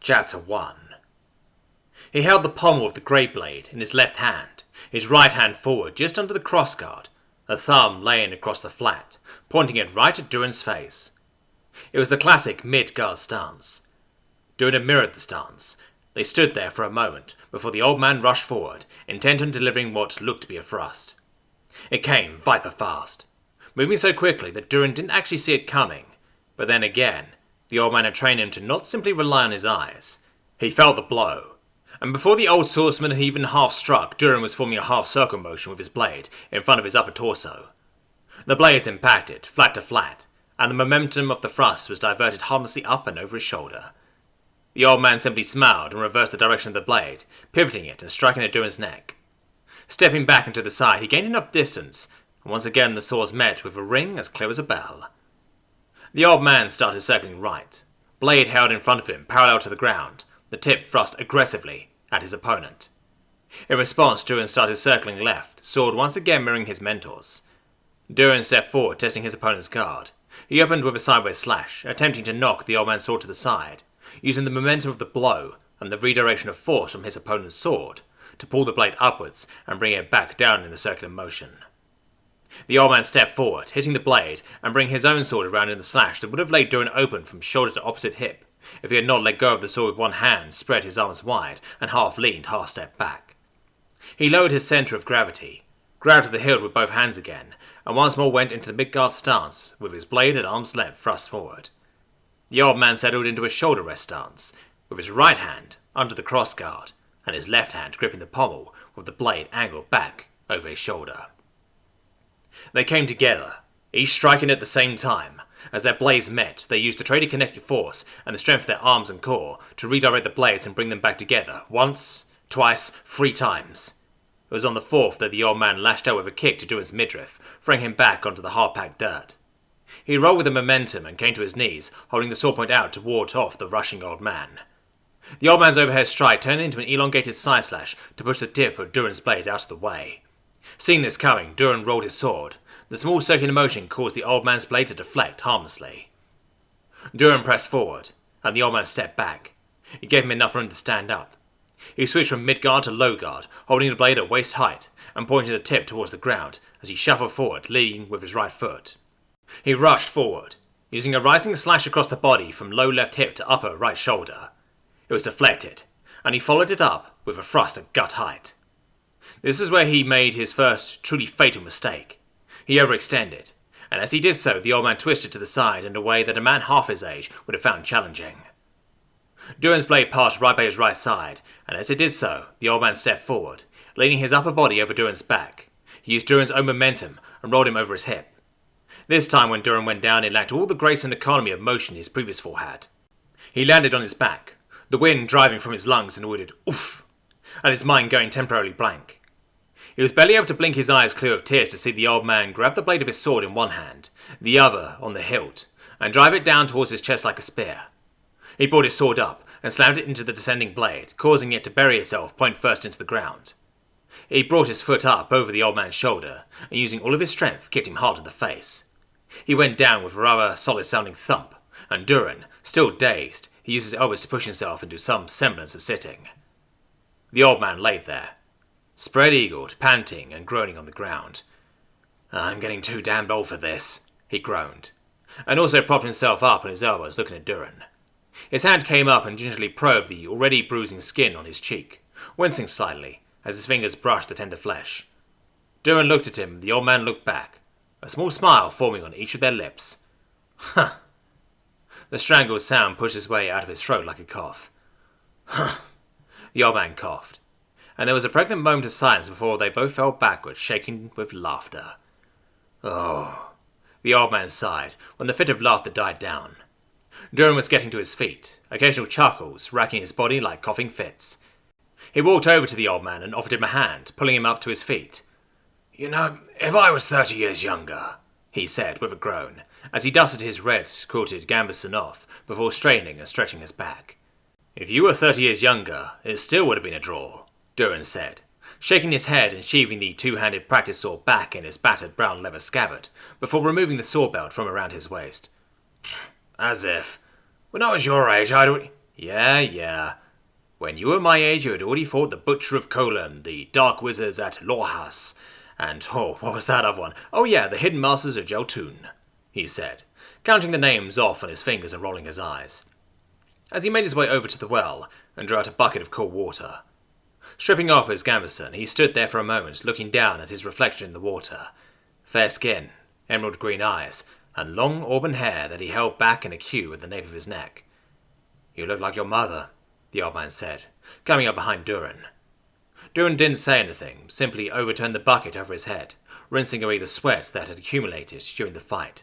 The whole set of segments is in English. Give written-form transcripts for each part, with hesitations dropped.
Chapter 1. He held the pommel of the great blade in his left hand, his right hand forward just under the crossguard, a thumb laying across the flat, pointing it right at Durin's face. It was the classic mid-guard stance. Durin had mirrored the stance. They stood there for a moment before the old man rushed forward, intent on delivering what looked to be a thrust. It came viper fast, moving so quickly that Durin didn't actually see it coming, but then again, the old man had trained him to not simply rely on his eyes. He felt the blow, and before the old swordsman had even half struck, Durin was forming a half-circle motion with his blade in front of his upper torso. The blades impacted, flat to flat, and the momentum of the thrust was diverted harmlessly up and over his shoulder. The old man simply smiled and reversed the direction of the blade, pivoting it and striking at Durin's neck. Stepping back into the side, he gained enough distance, and once again the swords met with a ring as clear as a bell. The old man started circling right, blade held in front of him, parallel to the ground, the tip thrust aggressively at his opponent. In response, Durin started circling left, sword once again mirroring his mentor's. Durin stepped forward, testing his opponent's guard. He opened with a sideways slash, attempting to knock the old man's sword to the side, using the momentum of the blow and the redirection of force from his opponent's sword to pull the blade upwards and bring it back down in a circular motion. The old man stepped forward, hitting the blade and bringing his own sword around in the slash that would have laid Durin open from shoulder to opposite hip if he had not let go of the sword with one hand, spread his arms wide, and half leaned, half stepped back. He lowered his centre of gravity, grabbed the hilt with both hands again, and once more went into the mid-guard stance with his blade at arm's length thrust forward. The old man settled into a shoulder rest stance, with his right hand under the crossguard, and his left hand gripping the pommel with the blade angled back over his shoulder. They came together, each striking at the same time. As their blades met, they used the traded kinetic force and the strength of their arms and core to redirect the blades and bring them back together, once, twice, 3 times. It was on the 4th that the old man lashed out with a kick to Durin's midriff, throwing him back onto the hard-packed dirt. He rolled with the momentum and came to his knees, holding the sword point out to ward off the rushing old man. The old man's overhead strike turned into an elongated side slash to push the tip of Durin's blade out of the way. Seeing this coming, Durin rolled his sword. The small circular motion caused the old man's blade to deflect harmlessly. Durin pressed forward, and the old man stepped back. It gave him enough room to stand up. He switched from mid-guard to low-guard, holding the blade at waist height and pointing the tip towards the ground as he shuffled forward, leading with his right foot. He rushed forward, using a rising slash across the body from low left hip to upper right shoulder. It was deflected, and he followed it up with a thrust at gut height. This is where he made his first truly fatal mistake. He overextended, and as he did so, the old man twisted to the side in a way that a man half his age would have found challenging. Durin's blade passed right by his right side, and as it did so, the old man stepped forward, leaning his upper body over Durin's back. He used Durin's own momentum and rolled him over his hip. This time when Durin went down, it lacked all the grace and economy of motion his previous fall had. He landed on his back, the wind driving from his lungs in a wooded oof, and his mind going temporarily blank. He was barely able to blink his eyes clear of tears to see the old man grab the blade of his sword in one hand, the other on the hilt, and drive it down towards his chest like a spear. He brought his sword up and slammed it into the descending blade, causing it to bury itself point first into the ground. He brought his foot up over the old man's shoulder, and using all of his strength, kicked him hard in the face. He went down with a rather solid-sounding thump, and Durin, still dazed, he used his elbows to push himself into some semblance of sitting. The old man lay there, spread-eagled, panting and groaning on the ground. "I'm getting too damned old for this," he groaned, and also propped himself up on his elbows, looking at Durin. His hand came up and gingerly probed the already bruising skin on his cheek, wincing slightly as his fingers brushed the tender flesh. Durin looked at him, the old man looked back, a small smile forming on each of their lips. "Huh." The strangled sound pushed its way out of his throat like a cough. "Huh." The old man coughed, and there was a pregnant moment of silence before they both fell backwards, shaking with laughter. "Oh," the old man sighed when the fit of laughter died down. Durin was getting to his feet, occasional chuckles racking his body like coughing fits. He walked over to the old man and offered him a hand, pulling him up to his feet. "You know, if I was 30 years younger," he said with a groan, as he dusted his red-quilted gambeson off before straightening and stretching his back. "If you were 30 years younger, it still would have been a draw," Durin said, shaking his head and sheathing the two-handed practice sword back in his battered brown leather scabbard before removing the sword belt from around his waist. "As if. When I was your age, I'd..." Yeah. When you were my age, you had already fought the Butcher of Colan, the Dark Wizards at Lorhas, and, what was that other one? Oh yeah, the Hidden Masters of Jeltun, he said, counting the names off on his fingers and rolling his eyes, as he made his way over to the well and drew out a bucket of cool water. Stripping off his gambeson, he stood there for a moment, looking down at his reflection in the water. Fair skin, emerald green eyes, and long auburn hair that he held back in a queue at the nape of his neck. You look like your mother, the old man said, coming up behind Durin. Durin didn't say anything, simply overturned the bucket over his head, rinsing away the sweat that had accumulated during the fight.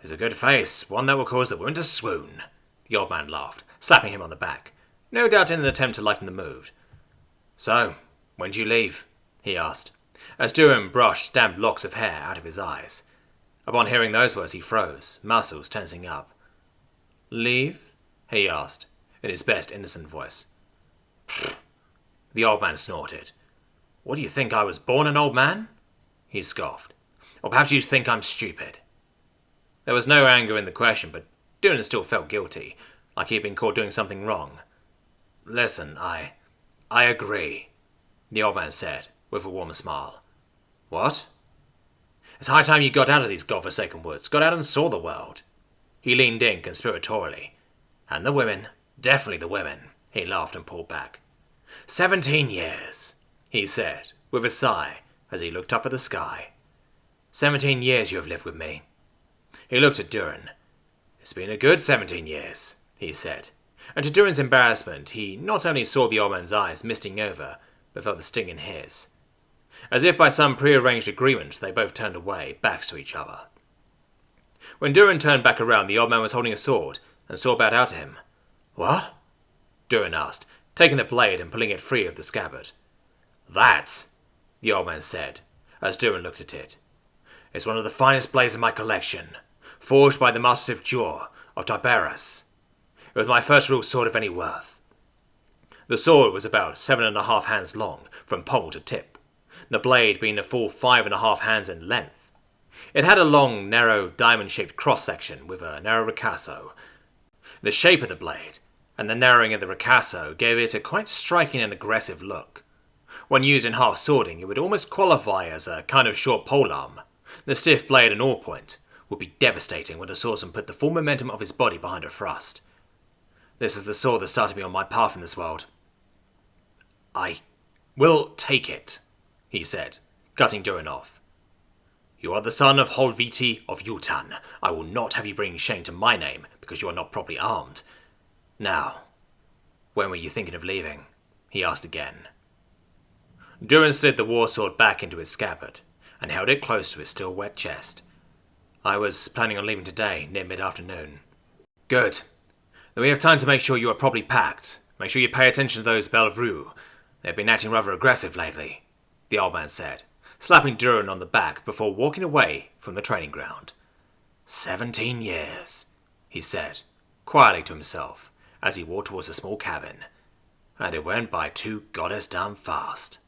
It's a good face, one that will cause the women to swoon, the old man laughed, slapping him on the back, no doubt in an attempt to lighten the mood. So, when do you leave? He asked, as Durin brushed damp locks of hair out of his eyes. Upon hearing those words he froze, muscles tensing up. Leave? He asked, in his best innocent voice. Pfft. The old man snorted. What do you think, I was born an old man? He scoffed. Or perhaps you think I'm stupid? There was no anger in the question, but Durin still felt guilty, like he had been caught doing something wrong. Listen, I agree, the old man said, with a warm smile. What? It's high time you got out of these godforsaken woods, got out and saw the world. He leaned in conspiratorially. And the women, definitely the women, he laughed and pulled back. 17 years, he said, with a sigh, as he looked up at the sky. 17 years you have lived with me. He looked at Durin. It's been a good 17 years, he said. And to Durin's embarrassment, he not only saw the old man's eyes misting over, but felt the sting in his. As if by some prearranged agreement, they both turned away, backs to each other. When Durin turned back around, the old man was holding a sword, and saw about out to him. What? Durin asked, taking the blade and pulling it free of the scabbard. That, the old man said, as Durin looked at it. It's one of the finest blades in my collection, forged by the Masters of Jor, of Tiberias. It was my first real sword of any worth. The sword was about 7.5 hands long, from pommel to tip, the blade being a full 5.5 hands in length. It had a long, narrow, diamond-shaped cross-section with a narrow ricasso. The shape of the blade, and the narrowing of the ricasso gave it a quite striking and aggressive look. When used in half-swording, it would almost qualify as a kind of short polearm. The stiff blade and all point would be devastating when the swordsman put the full momentum of his body behind a thrust. This is the sword that started me on my path in this world. I will take it, he said, cutting Durin off. You are the son of Holviti of Yutan. I will not have you bring shame to my name because you are not properly armed. Now, when were you thinking of leaving? He asked again. Durin slid the war sword back into his scabbard and held it close to his still wet chest. I was planning on leaving today, near mid-afternoon. Good. Then we have time to make sure you are properly packed. Make sure you pay attention to those Belvru. They've been acting rather aggressive lately, the old man said, slapping Durin on the back before walking away from the training ground. 17 years, he said, quietly to himself, as he walked towards a small cabin. And it went by too goddess damn fast.